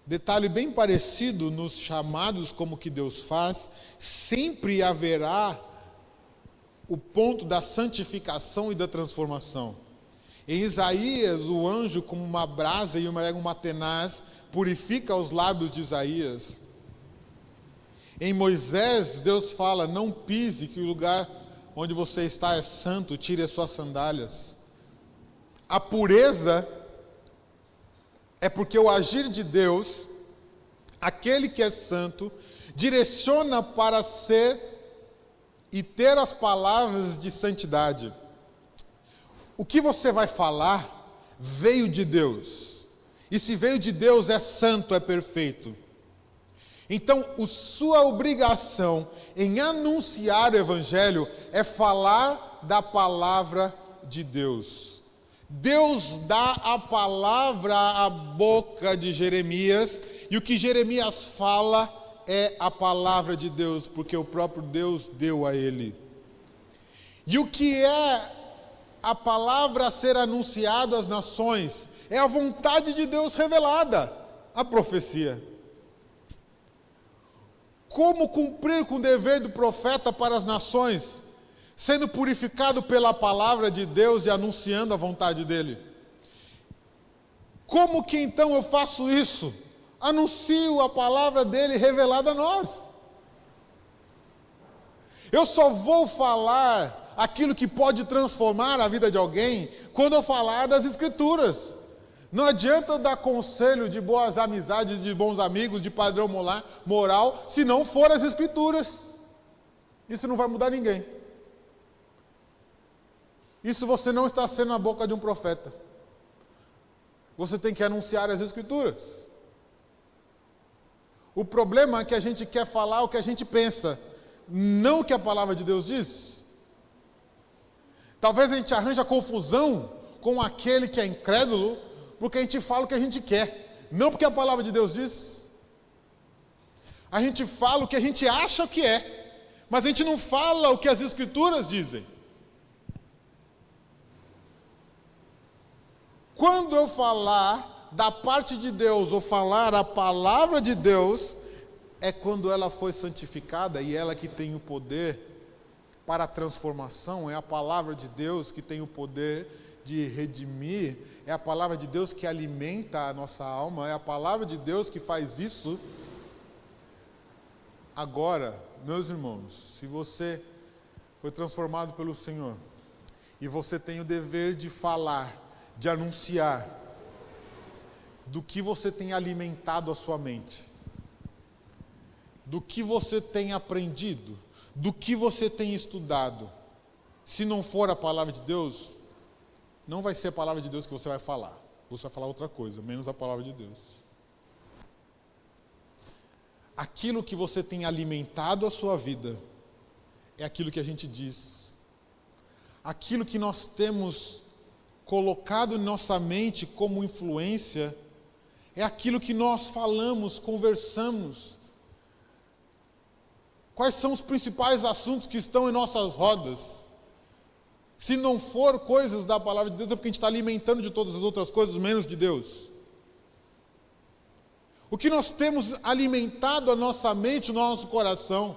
Detalhe bem parecido nos chamados como que Deus faz, sempre haverá o ponto da santificação e da transformação. Em Isaías, o anjo, como uma brasa e uma tenaz, purifica os lábios de Isaías. Em Moisés, Deus fala: não pise, que o lugar onde você está é santo, tire as suas sandálias. A pureza é porque o agir de Deus, aquele que é santo, direciona para ser e ter as palavras de santidade. O que você vai falar veio de Deus. E se veio de Deus, é santo, é perfeito. Então, sua obrigação em anunciar o Evangelho é falar da palavra de Deus. Deus dá a palavra à boca de Jeremias, e o que Jeremias fala é a palavra de Deus, porque o próprio Deus deu a ele. E o que é a palavra a ser anunciada às nações? É a vontade de Deus revelada, a profecia. Como cumprir com o dever do profeta para as nações? Sendo purificado pela palavra de Deus e anunciando a vontade dele. Como que então eu faço isso? Anuncio a palavra dele revelada a nós. Eu só vou falar aquilo que pode transformar a vida de alguém quando eu falar das Escrituras. Não adianta eu dar conselho de boas amizades, de bons amigos, de padrão moral, se não for as Escrituras. Isso não vai mudar ninguém. Isso você não está sendo a boca de um profeta. Você tem que anunciar as Escrituras. O problema é que a gente quer falar o que a gente pensa, não o que a palavra de Deus diz. Talvez a gente arranje confusão com aquele que é incrédulo, porque a gente fala o que a gente quer, não porque a palavra de Deus diz. A gente fala o que a gente acha que é, mas a gente não fala o que as Escrituras dizem. Quando eu falar da parte de Deus, ou falar a palavra de Deus, é quando ela foi santificada, e ela que tem o poder para a transformação, é a palavra de Deus que tem o poder de redimir, é a palavra de Deus que alimenta a nossa alma, é a palavra de Deus que faz isso. Agora, meus irmãos, se você foi transformado pelo Senhor, e você tem o dever de falar, de anunciar, do que você tem alimentado a sua mente, do que você tem aprendido, do que você tem estudado, se não for a palavra de Deus, não vai ser a palavra de Deus que você vai falar. Você vai falar outra coisa, menos a palavra de Deus. Aquilo que você tem alimentado a sua vida é aquilo que a gente diz. Aquilo que nós temos colocado em nossa mente como influência é aquilo que nós falamos, conversamos. Quais são os principais assuntos que estão em nossas rodas? Se não for coisas da palavra de Deus, é porque a gente está alimentando de todas as outras coisas, menos de Deus. O que nós temos alimentado a nossa mente, o nosso coração,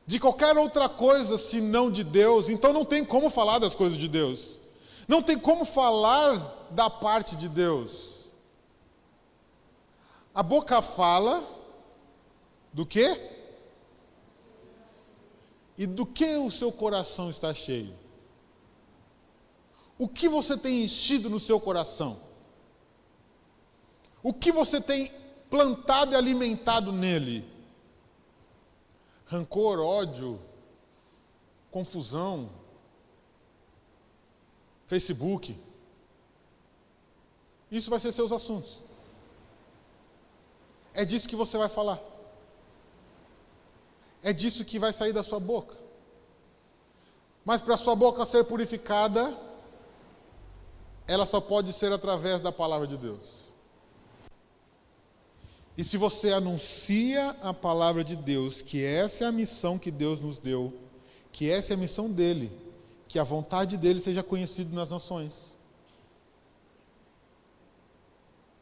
de qualquer outra coisa senão de Deus, então não tem como falar das coisas de Deus. Não tem como falar da parte de Deus. A boca fala do quê? E do que o seu coração está cheio? O que você tem enchido no seu coração? O que você tem plantado e alimentado nele? Rancor, ódio, confusão, Facebook. Isso vai ser seus assuntos. É disso que você vai falar. É disso que vai sair da sua boca. Mas para a sua boca ser purificada, ela só pode ser através da palavra de Deus. E se você anuncia a palavra de Deus, que essa é a missão que Deus nos deu, que essa é a missão dele, que a vontade dele seja conhecida nas nações.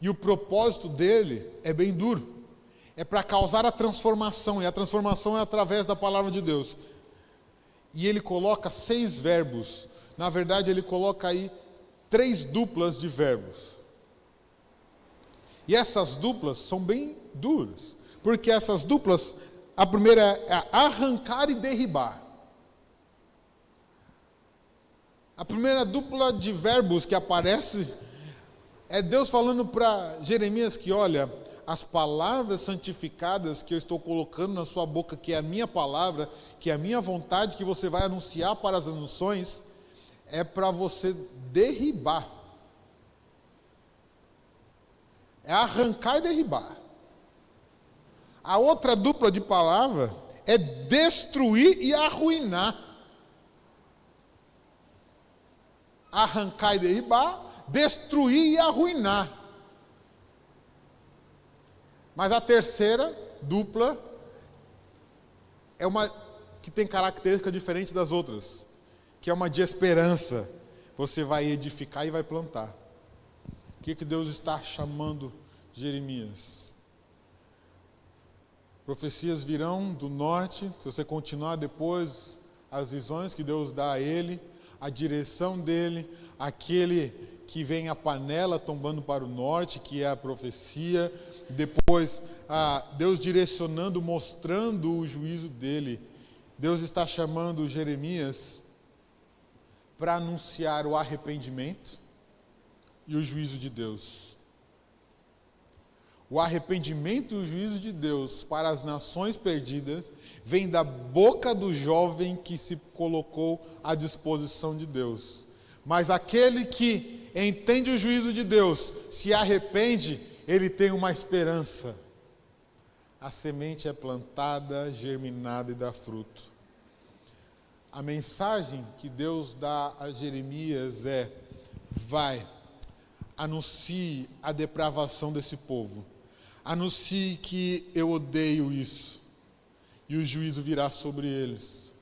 E o propósito dele é bem duro. É para causar a transformação, e a transformação é através da palavra de Deus. E ele coloca 6 verbos. Na verdade, ele coloca aí 3 duplas de verbos. E essas duplas são bem duras. Porque essas duplas, a primeira é arrancar e derribar. A primeira dupla de verbos que aparece é Deus falando para Jeremias que, olha, as palavras santificadas que eu estou colocando na sua boca, que é a minha palavra, que é a minha vontade, que você vai anunciar para as nações, é para você derribar. É arrancar e derribar. A outra dupla de palavra é destruir e arruinar. Arrancar e derribar, destruir e arruinar. Mas a terceira dupla é uma que tem característica diferente das outras, que é uma de esperança. Você vai edificar e vai plantar. O que Deus está chamando Jeremias? Profecias virão do norte, se você continuar depois, as visões que Deus dá a ele, a direção dele, aquele que vem a panela tombando para o norte, que é a profecia, depois Deus direcionando, mostrando o juízo dele. Deus está chamando Jeremias para anunciar o arrependimento e o juízo de Deus. O arrependimento e o juízo de Deus para as nações perdidas vem da boca do jovem que se colocou à disposição de Deus. Mas aquele que entende o juízo de Deus, se arrepende, ele tem uma esperança. A semente é plantada, germinada e dá fruto. A mensagem que Deus dá a Jeremias é: vai, anuncie a depravação desse povo. Anuncie que eu odeio isso. E o juízo virá sobre eles.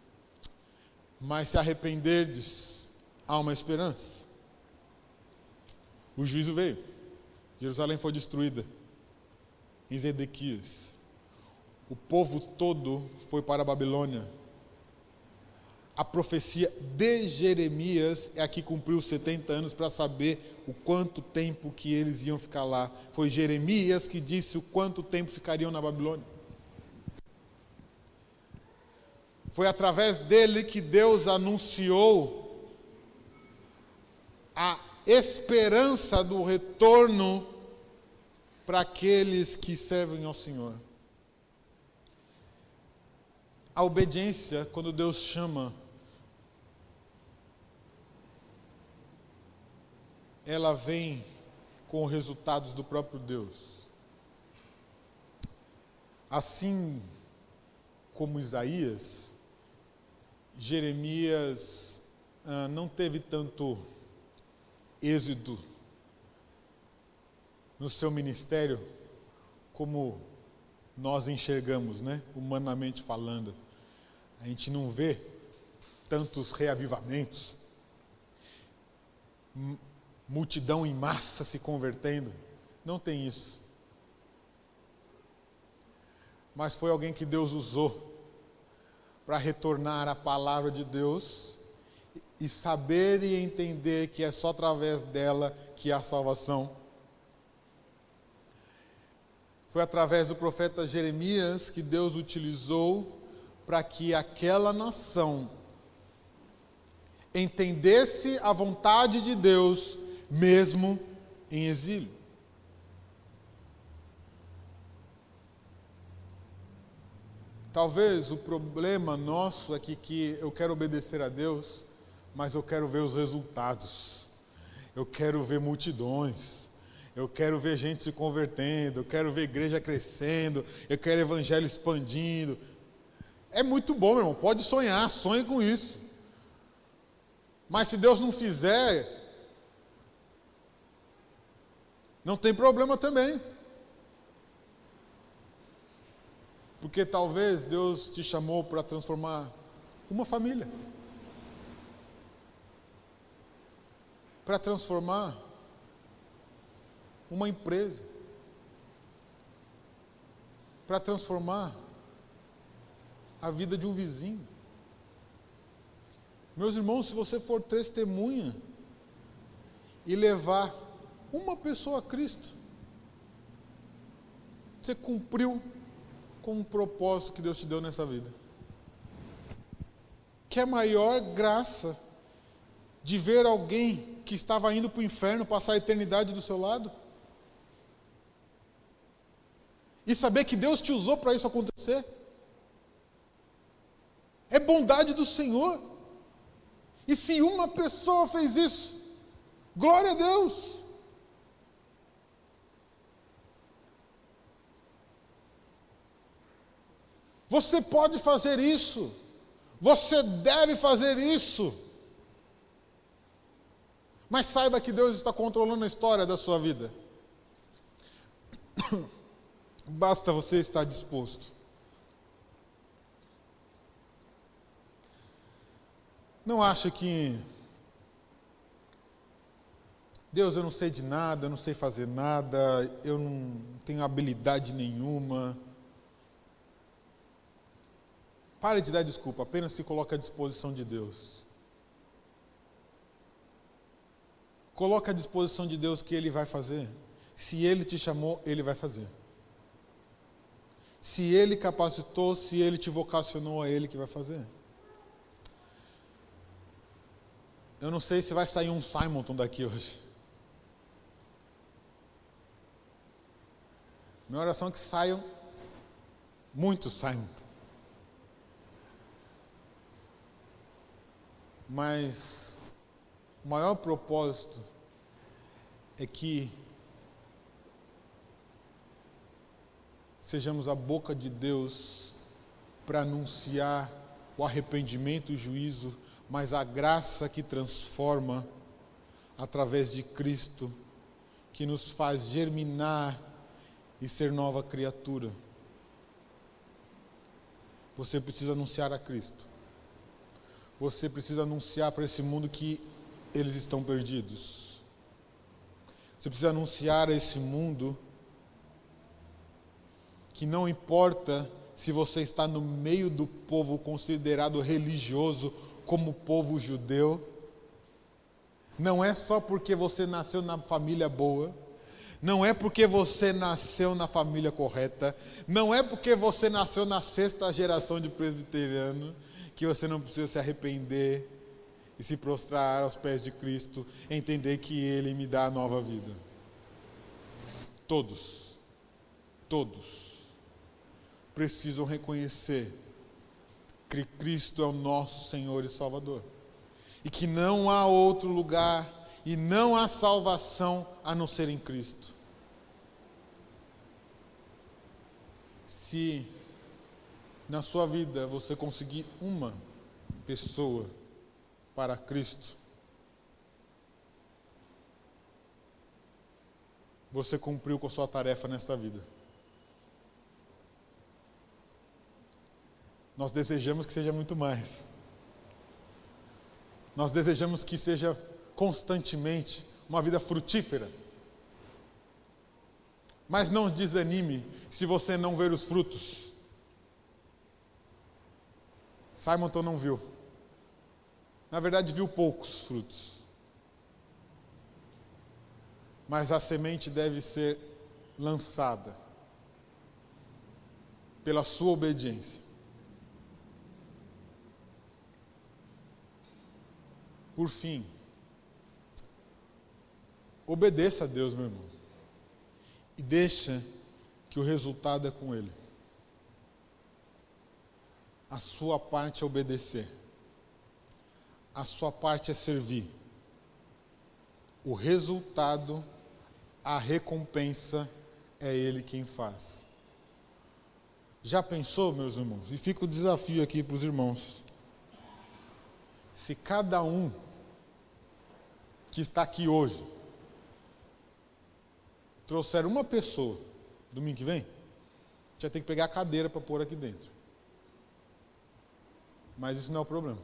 Mas se arrependerdes, há uma esperança. O juízo veio. Jerusalém foi destruída em Zedequias. O povo todo foi para a Babilônia. A profecia de Jeremias é a que cumpriu 70 anos para saber o quanto tempo que eles iam ficar lá. Foi Jeremias que disse o quanto tempo ficariam na Babilônia. Foi através dele que Deus anunciou a esperança do retorno para aqueles que servem ao Senhor. A obediência, quando Deus chama, ela vem com resultados do próprio Deus. Assim como Isaías, Jeremias não teve tanto êxito no seu ministério como nós enxergamos, né? Humanamente falando. A gente não vê tantos reavivamentos, multidão em massa se convertendo. Não tem isso. Mas foi alguém que Deus usou para retornar à palavra de Deus e saber e entender que é só através dela que há salvação. Foi através do profeta Jeremias que Deus utilizou para que aquela nação entendesse a vontade de Deus, mesmo em exílio. Talvez o problema nosso é que eu quero obedecer a Deus, mas eu quero ver os resultados. Eu quero ver multidões. Eu quero ver gente se convertendo. Eu quero ver igreja crescendo. Eu quero evangelho expandindo. É muito bom, meu irmão. Pode sonhar, sonhe com isso. Mas se Deus não fizer, não tem problema também. Porque talvez Deus te chamou para transformar uma família. Para transformar uma empresa, para transformar a vida de um vizinho. Meus irmãos, se você for testemunha e levar uma pessoa a Cristo, você cumpriu com o propósito que Deus te deu nessa vida. Que é maior graça de ver alguém que estava indo para o inferno passar a eternidade do seu lado? E saber que Deus te usou para isso acontecer? É bondade do Senhor. E se uma pessoa fez isso, glória a Deus. Você pode fazer isso. Você deve fazer isso. Mas saiba que Deus está controlando a história da sua vida. Basta você estar disposto. Não acha que Deus, eu não sei de nada, eu não sei fazer nada, eu não tenho habilidade nenhuma. Pare de dar desculpa, apenas se coloque à disposição de Deus. Coloque à disposição de Deus que Ele vai fazer. Se Ele te chamou, Ele vai fazer. Se Ele capacitou, se Ele te vocacionou, é Ele que vai fazer. Eu não sei se vai sair um Simonton daqui hoje. Minha oração é que saiam muitos Simonton. Mas o maior propósito é que sejamos a boca de Deus para anunciar o arrependimento e o juízo, mas a graça que transforma através de Cristo, que nos faz germinar e ser nova criatura. Você precisa anunciar a Cristo. Você precisa anunciar para esse mundo que eles estão perdidos. Você precisa anunciar a esse mundo que não importa se você está no meio do povo considerado religioso como povo judeu, não é só porque você nasceu na família boa, não é porque você nasceu na família correta, não é porque você nasceu na 6ª geração de presbiteriano, que você não precisa se arrepender e se prostrar aos pés de Cristo, entender que Ele me dá a nova vida. Todos precisam reconhecer que Cristo é o nosso Senhor e Salvador. E que não há outro lugar e não há salvação a não ser em Cristo. Se na sua vida você conseguir uma pessoa para Cristo, você cumpriu com a sua tarefa nesta vida. Nós desejamos que seja muito mais. Nós desejamos que seja constantemente uma vida frutífera. Mas não desanime se você não ver os frutos. Simonton não viu. Na verdade, viu poucos frutos. Mas a semente deve ser lançada pela sua obediência. Por fim, obedeça a Deus, meu irmão. E deixa que o resultado é com Ele. A sua parte é obedecer. A sua parte é servir. O resultado, a recompensa, é Ele quem faz. Já pensou, meus irmãos? E fica o desafio aqui para os irmãos. Se cada um que está aqui hoje trouxer uma pessoa, domingo que vem, já tem que pegar a cadeira para pôr aqui dentro. Mas isso não é o problema.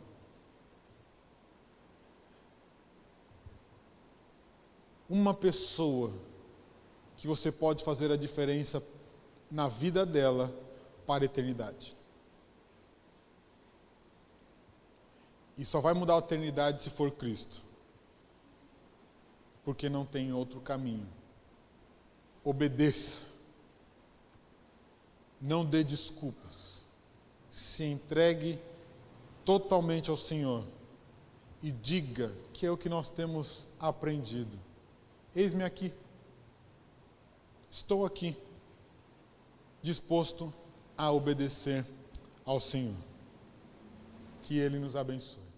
Uma pessoa que você pode fazer a diferença na vida dela para a eternidade. E só vai mudar a eternidade se for Cristo. Porque não tem outro caminho. Obedeça. Não dê desculpas. Se entregue totalmente ao Senhor. E diga que é o que nós temos aprendido. Eis-me aqui. Estou aqui. Disposto a obedecer ao Senhor. Que Ele nos abençoe.